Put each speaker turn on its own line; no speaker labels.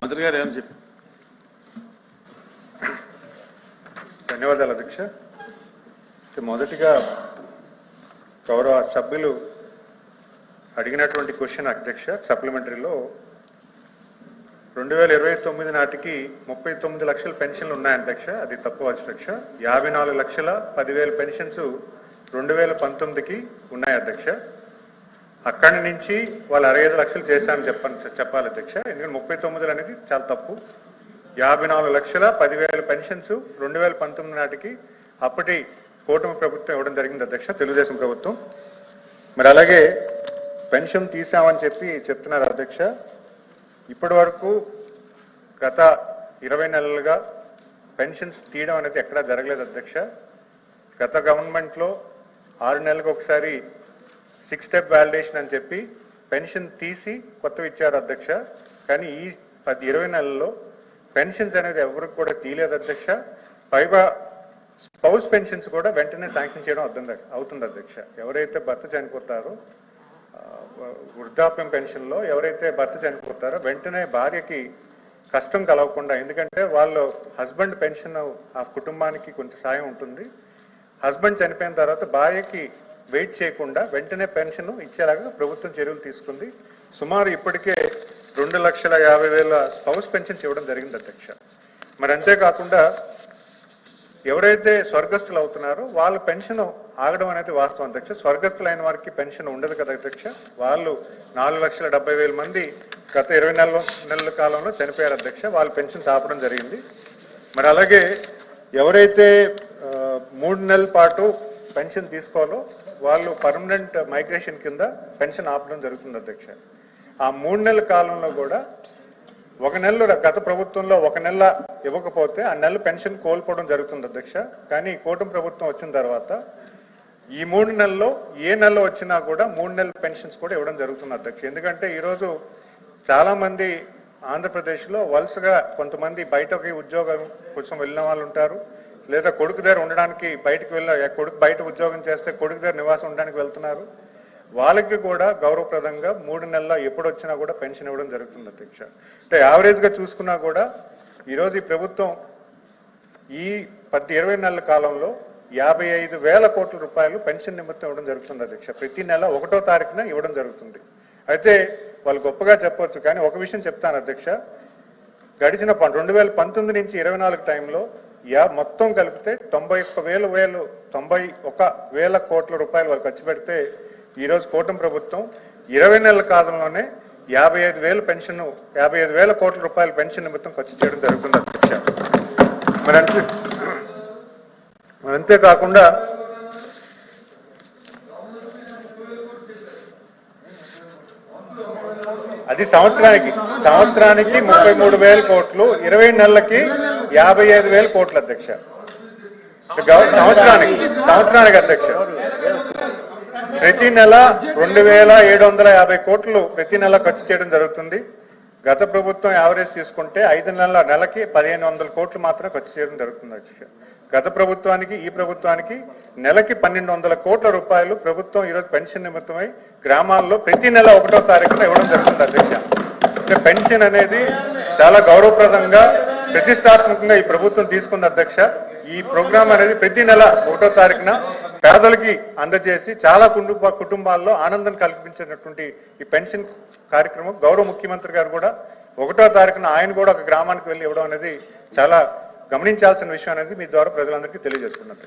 మంత్రి గారు ఏమని చెప్పి.
ధన్యవాదాలు అధ్యక్ష. మొదటిగా గౌరవ సభ్యులు అడిగినటువంటి క్వశ్చన్ అధ్యక్ష, సప్లిమెంటరీలో 2029 నాటికి 39 లక్షల పెన్షన్లు ఉన్నాయి అధ్యక్ష. అది తప్పు అధ్యక్ష. 54,10,000 పెన్షన్స్ 2019కి ఉన్నాయి అధ్యక్ష. అక్కడి నుంచి వాళ్ళు 65 లక్షలు చేశామని చెప్పాలి అధ్యక్ష. ఎందుకంటే 39 అనేది చాలా తప్పు. 54,10,000 పెన్షన్స్ 2019 నాటికి అప్పటి కూటమి ప్రభుత్వం ఇవ్వడం జరిగింది అధ్యక్ష, తెలుగుదేశం ప్రభుత్వం. మరి అలాగే పెన్షన్ తీసామని చెప్తున్నారు అధ్యక్ష. ఇప్పటి వరకు గత 20 నెలలుగా పెన్షన్స్ తీయడం అనేది ఎక్కడా జరగలేదు అధ్యక్ష. గత గవర్నమెంట్లో 6 నెలలకు ఒకసారి 6 స్టెప్ వ్యాలిడేషన్ అని చెప్పి పెన్షన్ తీసి కొత్తవి ఇచ్చారు అధ్యక్ష. కానీ ఈ 20 నెలల్లో పెన్షన్స్ అనేది ఎవరికి కూడా తీయలేదు అధ్యక్ష. పైగా స్పౌస్ పెన్షన్స్ కూడా వెంటనే శాంక్షన్ చేయడం అవుతుంది అధ్యక్ష. ఎవరైతే భర్త చనిపోతారో వృద్ధాప్యం పెన్షన్లో ఎవరైతే భర్త చనిపోతారో వెంటనే భార్యకి కష్టం కలగకుండా, ఎందుకంటే వాళ్ళు హస్బెండ్ పెన్షన్ ఆ కుటుంబానికి కొంత సాయం ఉంటుంది. హస్బెండ్ చనిపోయిన తర్వాత భార్యకి వెయిట్ చేయకుండా వెంటనే పెన్షన్ ఇచ్చేలాగా ప్రభుత్వం చర్యలు తీసుకుంది. సుమారు ఇప్పటికే 2,50,000 స్పౌస్ పెన్షన్స్ ఇవ్వడం జరిగింది అధ్యక్ష. మరి అంతేకాకుండా ఎవరైతే స్వర్గస్థులు అవుతున్నారో వాళ్ళ పెన్షన్ ఆగడం అనేది వాస్తవం అధ్యక్ష. స్వర్గస్థులైన వారికి పెన్షన్ ఉండదు కదా అధ్యక్ష. వాళ్ళు 4,70,000 మంది గత 20 నెలల కాలంలో చనిపోయారు అధ్యక్ష. వాళ్ళ పెన్షన్స్ ఆపడం జరిగింది. మరి అలాగే ఎవరైతే 3 నెలల పాటు పెన్షన్ తీసుకోవాలో వాళ్ళు పర్మనెంట్ మైగ్రేషన్ కింద పెన్షన్ ఆపడం జరుగుతుంది అధ్యక్ష. ఆ 3 నెలల కాలంలో కూడా 1 నెలలో గత ప్రభుత్వంలో 1 నెల ఇవ్వకపోతే ఆ నెల పెన్షన్ కోల్పోవడం జరుగుతుంది అధ్యక్ష. కానీ కూటమి ప్రభుత్వం వచ్చిన తర్వాత ఈ 3 నెలల్లో ఏ నెల వచ్చినా కూడా 3 నెలల పెన్షన్స్ కూడా ఇవ్వడం జరుగుతుంది అధ్యక్ష. ఎందుకంటే ఈరోజు చాలా మంది ఆంధ్రప్రదేశ్లో వలసగా కొంతమంది బయటకి ఉద్యోగం కోసం వెళ్ళిన వాళ్ళు ఉంటారు, లేదా కొడుకు దగ్గర ఉండడానికి కొడుకు బయట ఉద్యోగం చేస్తే కొడుకు దగ్గర నివాసం ఉండడానికి వెళ్తున్నారు. వాళ్ళకి కూడా గౌరవప్రదంగా 3 నెలల ఎప్పుడు వచ్చినా కూడా పెన్షన్ ఇవ్వడం జరుగుతుంది అధ్యక్ష. అంటే యావరేజ్గా చూసుకున్నా కూడా ఈరోజు ఈ ప్రభుత్వం ఈ 20 నెలల కాలంలో 55,000 కోట్ల రూపాయలు పెన్షన్ నిమిత్తం ఇవ్వడం జరుగుతుంది అధ్యక్ష. ప్రతి నెల 1వ తారీఖున ఇవ్వడం జరుగుతుంది. అయితే వాళ్ళు గొప్పగా చెప్పవచ్చు, కానీ ఒక విషయం చెప్తాను అధ్యక్ష. గడిచిన 2019 నుంచి 24 టైంలో మొత్తం కలిపితే 91,000 కోట్ల రూపాయలు వాళ్ళు ఖర్చు పెడితే ఈరోజు కూటమి ప్రభుత్వం 20 నెలల కాలంలోనే 55,000 కోట్ల రూపాయల పెన్షన్ నిమిత్తం ఖర్చు చేయడం జరుగుతుంది అధ్యక్ష. మరి అంతేకాకుండా అది సంవత్సరానికి 33,000 కోట్లు, 20 నెలలకి 55,000 కోట్లు అధ్యక్ష. సంవత్సరానికి అధ్యక్ష. ప్రతి నెల 2,750 కోట్లు ప్రతి నెల ఖర్చు చేయడం జరుగుతుంది. గత ప్రభుత్వం యావరేజ్ తీసుకుంటే 5 నెలల నెలకి 1,500 కోట్లు మాత్రం ఖర్చు చేయడం జరుగుతుంది అధ్యక్ష. గత ప్రభుత్వానికి ఈ ప్రభుత్వానికి నెలకి 1,200 కోట్ల రూపాయలు ప్రభుత్వం ఈరోజు పెన్షన్ నిమిత్తమై గ్రామాల్లో ప్రతి నెల 1వ తారీఖున ఇవ్వడం జరుగుతుంది అధ్యక్ష. అంటే పెన్షన్ అనేది చాలా గౌరవప్రదంగా ప్రతిష్టాత్మకంగా ఈ ప్రభుత్వం తీసుకుంది అధ్యక్ష. ఈ ప్రోగ్రాం అనేది ప్రతి నెల 1వ తారీఖున పేదలకి అందజేసి చాలా కుటుంబాల్లో ఆనందం కల్పించినటువంటి ఈ పెన్షన్ కార్యక్రమం గౌరవ ముఖ్యమంత్రి గారు కూడా 1వ తారీఖున ఆయన కూడా ఒక గ్రామానికి వెళ్ళి ఇవ్వడం అనేది చాలా గమనించాల్సిన విషయం అనేది మీ ద్వారా ప్రజలందరికీ తెలియజేస్తున్నారు.